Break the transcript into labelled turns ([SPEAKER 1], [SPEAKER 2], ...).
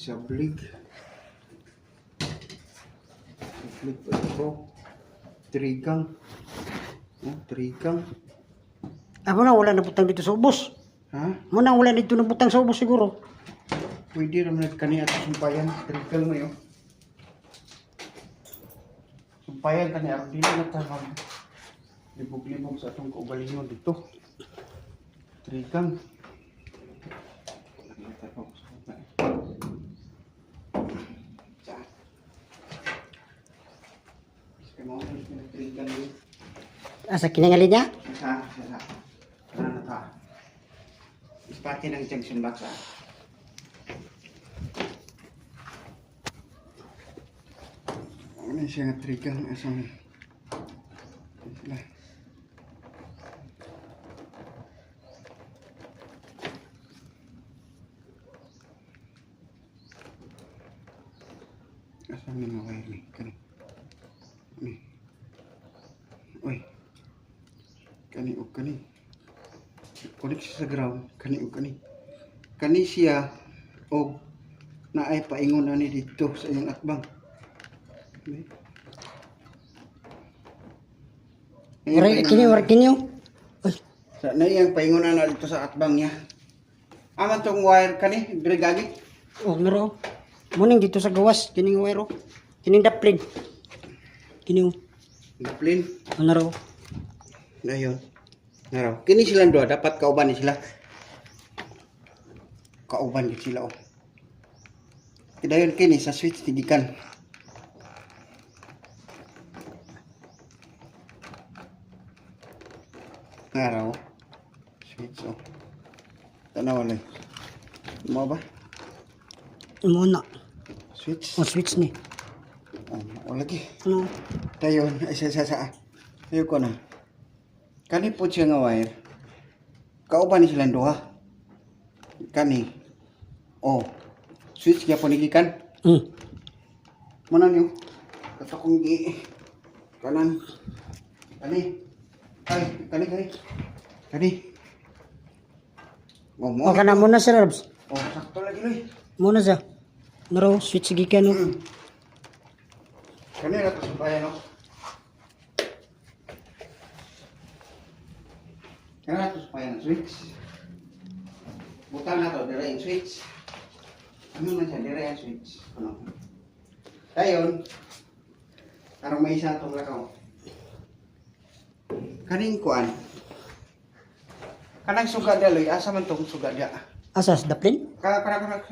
[SPEAKER 1] Sablig. Sablig pa ito. Trigang. Oh, trigang.
[SPEAKER 2] Mo na wala na butang dito sa ubos.
[SPEAKER 1] Ha?
[SPEAKER 2] Mo na wala dito na butang sa ubos siguro.
[SPEAKER 1] Pwede naman kani ato sumpayan. Trigang mo yun. Sumpayan kani ato. Dili na tayo. Libog-libog sa atong kaugalingon dito. Trigang.
[SPEAKER 2] Asa kinangali niya?
[SPEAKER 1] Sa. Ano na ka? Ispati ng junction box ah. Ano siya nga trigang asang sila. Asang mga wire ni kani. Ni. Uy. Kani o kani. Connect siya sa ground. Kani o kani. Kani siya o naay paingon ani dito sa iyong atbang.
[SPEAKER 2] War kini. Uy,
[SPEAKER 1] Sa naiyang paingon na dito sa atbang niya. Aman tong wire kani, dire gagi.
[SPEAKER 2] oh naro. Muning dito sa gawas kining wire. Kining daplin. Kining
[SPEAKER 1] Gaplin.
[SPEAKER 2] naro.
[SPEAKER 1] Dayon. Naraw. Kini silang dua dapat kauban ni sila. Kauban ni sila oh. Dayon kini sa switch tigikan. Naraw. Switch oh. Tanaw lang. Mo ba?
[SPEAKER 2] Mo na.
[SPEAKER 1] Switch.
[SPEAKER 2] Oh switch ni.
[SPEAKER 1] O lagi.
[SPEAKER 2] Ano?
[SPEAKER 1] Dayon ay sa. Ayo ko na. Kani po siya nga wire. Kauban ni silang duha. Kani. Oh. Switch kaya po nigikan. Mana niyo? Katakong gi. Kanan. Kani. Ay, kani. Kani. Mo.
[SPEAKER 2] O kana mo na sir Robs.
[SPEAKER 1] Oh, sakto lagi loy.
[SPEAKER 2] Mo na sa. Naro switch gikan no.
[SPEAKER 1] Kani ra to sumpayan no. Kaya ito pa yung switch. Butang na to, dire yung switch. Ano man siya, dire yung switch. Ano? Dayon, karong may isa itong lakaw. Kaning kuan. Kanang suga daloy, asa man itong suga dia?
[SPEAKER 2] Asas daplin?
[SPEAKER 1] Kana